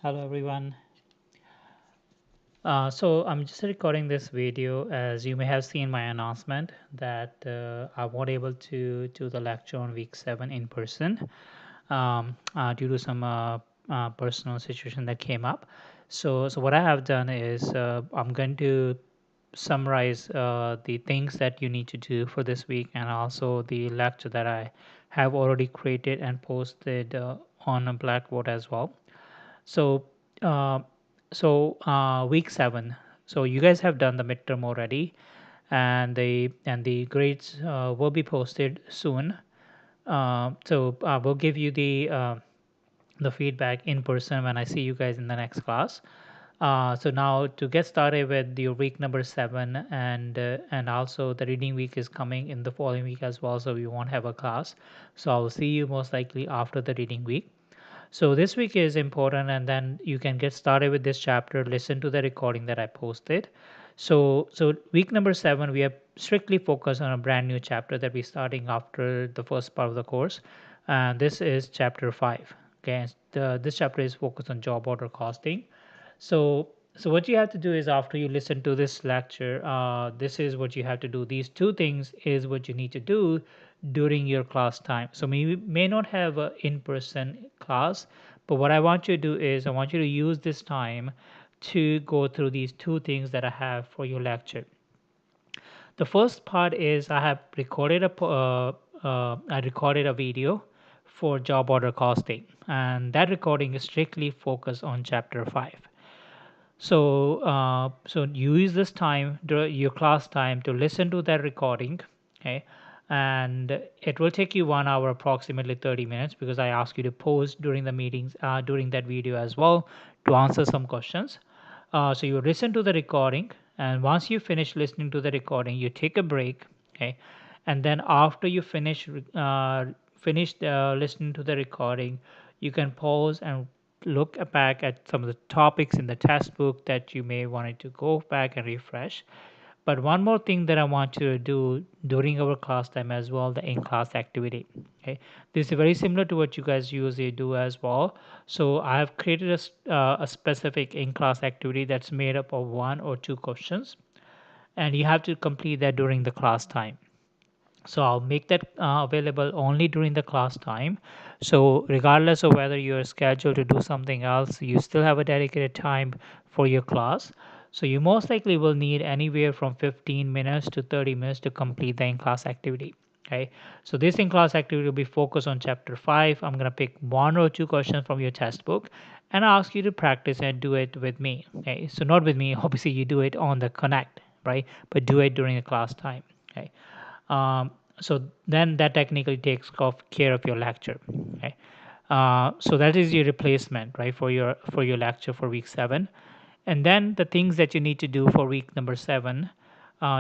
Hello everyone. So I'm just recording this video as you may have seen my announcement that I won't able to do the lecture on week 7 in person due to some personal situation that came up. So what I have done is I'm going to summarize the things that you need to do for this week and also the lecture that I have already created and posted on a Blackboard as well. So, uh, week 7. So you guys have done the midterm already, and the grades will be posted soon. We'll give you the feedback in person when I see you guys in the next class. So now to get started with your week number 7, and also the reading week is coming in the following week as well, so we won't have a class. So I'll see you most likely after the reading week. So this week is important, and then you can get started with this chapter, listen to the recording that I posted. So week number 7, we are strictly focused on a brand new chapter that we're starting after the first part of the course. And this is chapter 5. Okay, this chapter is focused on job order costing. So what you have to do is after you listen to this lecture, this is what you have to do. These two things is what you need to do during your class time. So we may not have an in-person class, but what I want you to do is I want you to use this time to go through these two things that I have for your lecture. The first part is I have recorded I recorded a video for job order costing, and that recording is strictly focused on chapter 5. So use this time, your class time, to listen to that recording, okay? And it will take you 1 hour, approximately 30 minutes, because I ask you to pause during the meetings, during that video as well, to answer some questions. So you listen to the recording, and once you finish listening to the recording, you take a break, okay? And then after you finish listening to the recording, you can pause and look back at some of the topics in the textbook that you may want to go back and refresh. But one more thing that I want you to do during our class time as well, the in-class activity. Okay, this is very similar to what you guys usually do as well. So I have created a specific in-class activity that's made up of 1 or 2 questions, and you have to complete that during the class time. So I'll make that available only during the class time. So regardless of whether you're scheduled to do something else, you still have a dedicated time for your class. So you most likely will need anywhere from 15 minutes to 30 minutes to complete the in-class activity. Okay, so this in-class activity will be focused on chapter 5. I'm going to pick 1 or 2 questions from your textbook and ask you to practice and do it with me. Okay, so not with me, obviously you do it on the Connect, right? But do it during the class time. Okay. So then that technically takes care of your lecture. Okay. So that is your replacement, right, for your lecture for week 7. And then the things that you need to do for week number 7,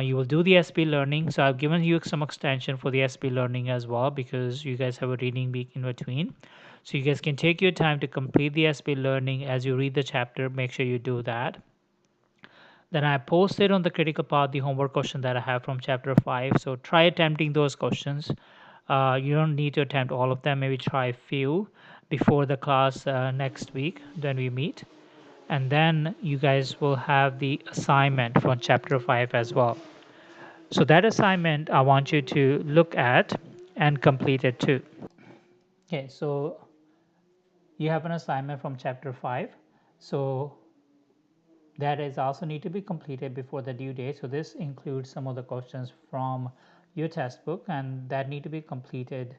you will do the SP learning. So I've given you some extension for the SP learning as well, because you guys have a reading week in between. So you guys can take your time to complete the SP learning as you read the chapter. Make sure you do that. Then I posted on the critical path the homework question that I have from chapter 5. So try attempting those questions. You don't need to attempt all of them. Maybe try a few before the class next week when we meet. And then you guys will have the assignment from chapter 5 as well. So that assignment I want you to look at and complete it too. Okay, so you have an assignment from chapter 5. So that is also need to be completed before the due date. So this includes some of the questions from your textbook, and that need to be completed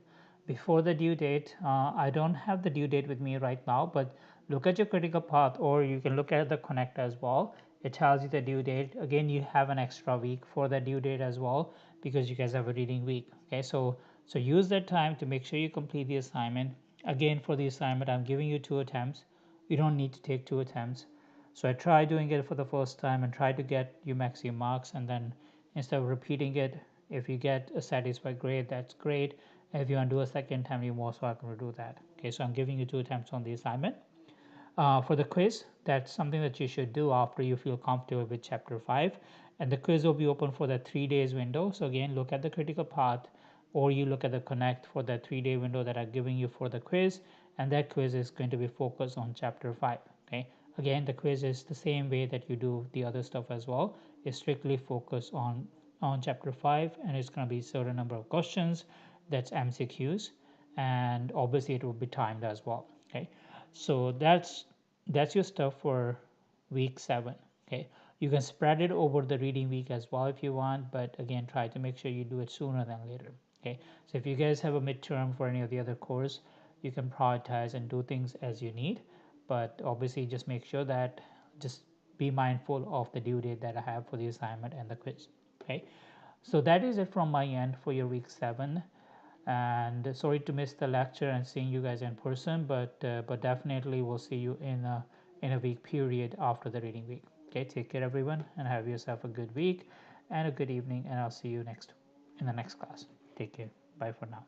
before the due date. I don't have the due date with me right now, but look at your critical path, or you can look at the Connect as well. It tells you the due date. Again, you have an extra week for the due date as well, because you guys have a reading week. Okay, so use that time to make sure you complete the assignment. Again, for the assignment, I'm giving you 2 attempts. You don't need to take 2 attempts. So I try doing it for the first time and try to get you maximum marks, and then instead of repeating it, if you get a satisfied grade, that's great. If you want to do a second time, you're most welcome to do that. Okay, so I'm giving you 2 attempts on the assignment. For the quiz, that's something that you should do after you feel comfortable with chapter 5. And the quiz will be open for the 3 days window. So again, look at the critical path, or you look at the Connect for the 3-day window that I'm giving you for the quiz. And that quiz is going to be focused on chapter 5. Okay, again, the quiz is the same way that you do the other stuff as well. It's strictly focused on chapter 5, and it's going to be a certain number of questions. That's MCQs, and obviously it will be timed as well. Okay, so that's your stuff for week 7. Okay, you can spread it over the reading week as well if you want, but again, try to make sure you do it sooner than later. Okay, so if you guys have a midterm for any of the other course, you can prioritize and do things as you need, but obviously just make sure that just be mindful of the due date that I have for the assignment and the quiz. Okay, so that is it from my end for your week 7, and sorry to miss the lecture and seeing you guys in person, but definitely we'll see you in a week period after the reading week. Okay, take care everyone, and have yourself a good week and a good evening, and I'll see you next in the next class. Take care. Bye for now.